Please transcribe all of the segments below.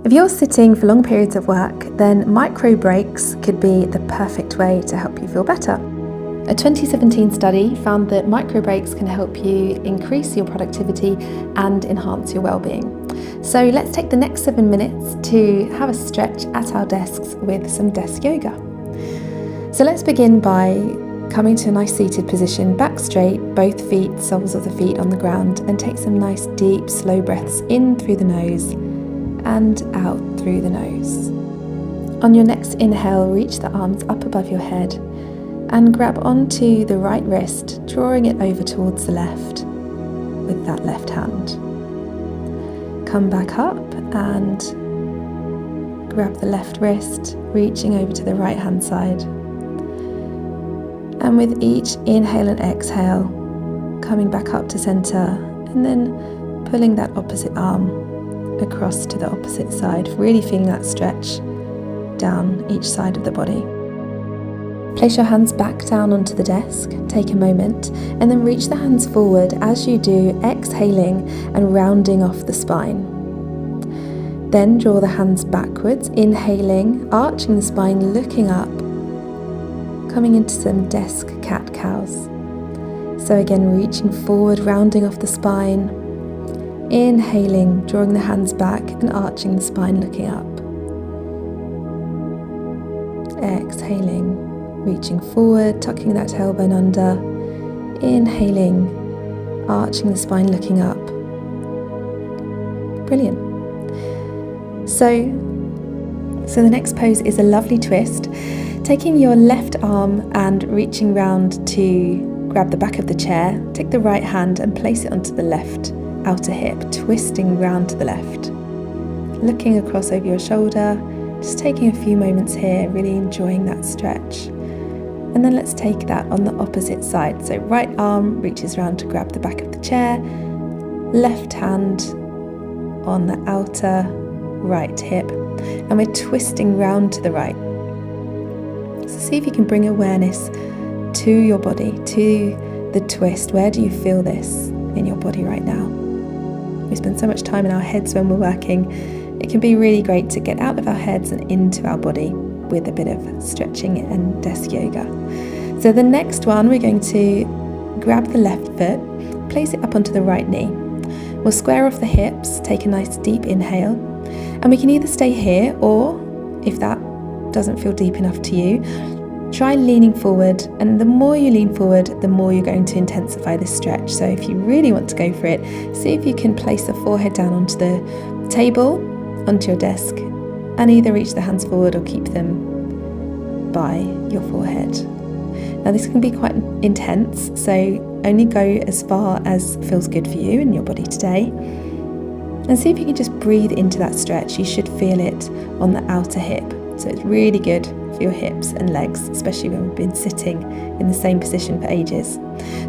If you're sitting for long periods of work, then micro breaks could be the perfect way to help you feel better. A 2017 study found that micro breaks can help you increase your productivity and enhance your well-being. So let's take the next 7 minutes to have a stretch at our desks with some desk yoga. So let's begin by coming to a nice seated position, back straight, both feet, soles of the feet on the ground, and take some nice deep, slow breaths in through the nose and out through the nose. On your next inhale, reach the arms up above your head and grab onto the right wrist, drawing it over towards the left with that left hand. Come back up and grab the left wrist, reaching over to the right hand side. And with each inhale and exhale, coming back up to center and then pulling that opposite arm across to the opposite side, really feeling that stretch down each side of the body. Place your hands back down onto the desk, take a moment, and then reach the hands forward as you do, exhaling and rounding off the spine. Then draw the hands backwards, inhaling, arching the spine, looking up, coming into some desk cat-cows. So again, reaching forward, rounding off the spine, inhaling, drawing the hands back and arching the spine, looking up. Exhaling, reaching forward, tucking that tailbone under, inhaling, arching the spine, looking up. Brilliant. So the next pose is a lovely twist. Taking your left arm and reaching round to grab the back of the chair, take the right hand and place it onto the left outer hip, twisting round to the left. Looking across over your shoulder, just taking a few moments here, really enjoying that stretch. And then let's take that on the opposite side. So right arm reaches round to grab the back of the chair, left hand on the outer right hip, and we're twisting round to the right. So see if you can bring awareness to your body, to the twist. Where do you feel this in your body right now? We spend so much time in our heads when we're working. It can be really great to get out of our heads and into our body with a bit of stretching and desk yoga. So the next one, we're going to grab the left foot, place it up onto the right knee. We'll square off the hips, take a nice deep inhale, and we can either stay here or, if that doesn't feel deep enough to you, try leaning forward, and the more you lean forward, the more you're going to intensify this stretch. So if you really want to go for it, see if you can place the forehead down onto the table, onto your desk, and either reach the hands forward or keep them by your forehead. Now this can be quite intense, so only go as far as feels good for you and your body today. And see if you can just breathe into that stretch. You should feel it on the outer hip. So it's really good for your hips and legs, especially when we've been sitting in the same position for ages.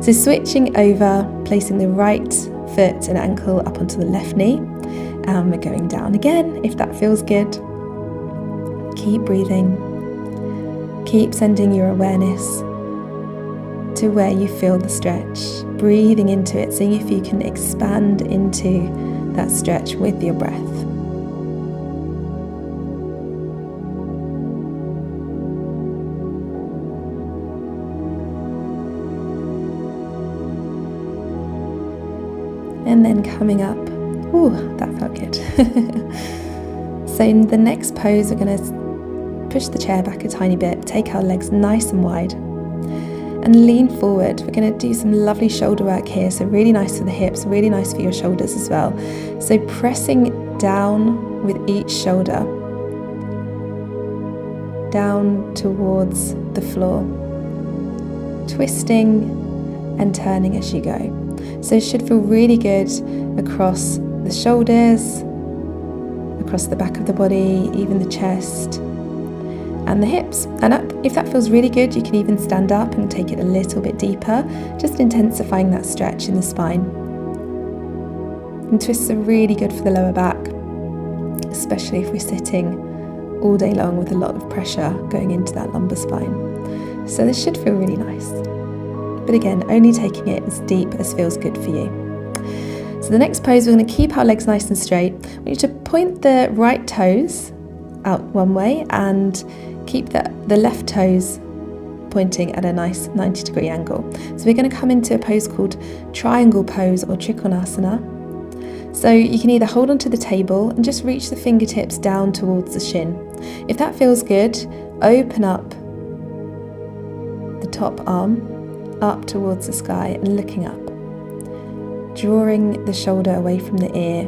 So switching over, placing the right foot and ankle up onto the left knee. And we're going down again if that feels good. Keep breathing. Keep sending your awareness to where you feel the stretch. Breathing into it, seeing if you can expand into that stretch with your breath. And then coming up, ooh, that felt good. So in the next pose, we're going to push the chair back a tiny bit, take our legs nice and wide, and lean forward. We're going to do some lovely shoulder work here, so really nice for the hips, really nice for your shoulders as well. So pressing down with each shoulder, down towards the floor, twisting and turning as you go. So it should feel really good across the shoulders, across the back of the body, even the chest and the hips. And up, if that feels really good, you can even stand up and take it a little bit deeper, just intensifying that stretch in the spine. And twists are really good for the lower back, especially if we're sitting all day long with a lot of pressure going into that lumbar spine. So this should feel really nice. But again, only taking it as deep as feels good for you. So the next pose, we're going to keep our legs nice and straight. We need to point the right toes out one way and keep the left toes pointing at a nice 90-degree angle. So we're going to come into a pose called triangle pose or trikonasana. So you can either hold onto the table and just reach the fingertips down towards the shin. If that feels good, open up the top arm up towards the sky and looking up, drawing the shoulder away from the ear,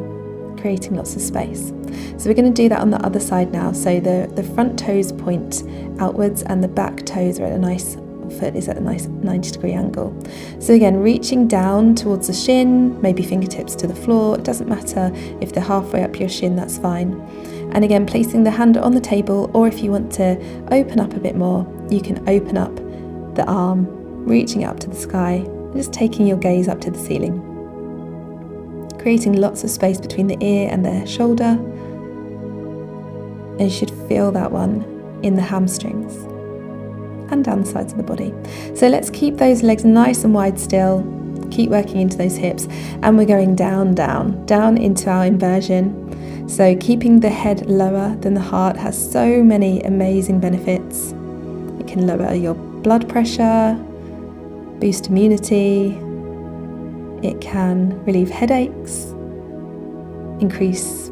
creating lots of space. So we're going to do that on the other side now. So the front toes point outwards and the back toes are at a nice, foot is at a nice 90-degree angle. So again, reaching down towards the shin, maybe fingertips to the floor. It doesn't matter if they're halfway up your shin, that's fine. And again, placing the hand on the table, or if you want to open up a bit more, you can open up the arm, reaching up to the sky, just taking your gaze up to the ceiling, creating lots of space between the ear and the shoulder. And you should feel that one in the hamstrings and down the sides of the body. So let's keep those legs nice and wide still, keep working into those hips, and we're going down, down, down into our inversion. So keeping the head lower than the heart has so many amazing benefits. It can lower your blood pressure, boost immunity, it can relieve headaches, increase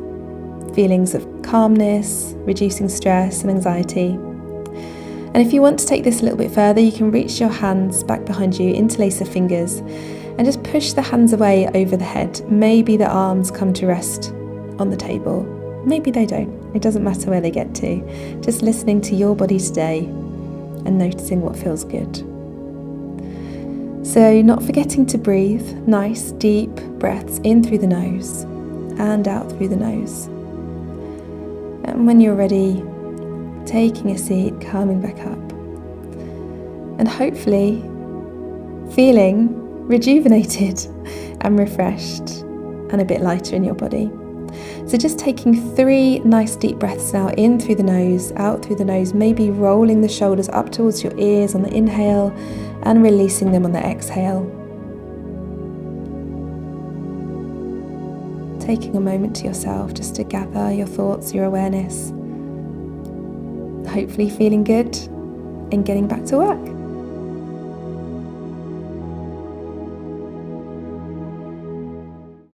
feelings of calmness, reducing stress and anxiety. And if you want to take this a little bit further, you can reach your hands back behind you, interlace the fingers, and just push the hands away over the head. Maybe the arms come to rest on the table, maybe they don't. It doesn't matter where they get to. Just listening to your body today and noticing what feels good. So not forgetting to breathe, nice deep breaths in through the nose and out through the nose. And when you're ready, taking a seat, coming back up, and hopefully feeling rejuvenated and refreshed and a bit lighter in your body. So just taking 3 nice deep breaths now, in through the nose, out through the nose, maybe rolling the shoulders up towards your ears on the inhale and releasing them on the exhale. Taking a moment to yourself just to gather your thoughts, your awareness, hopefully feeling good and getting back to work.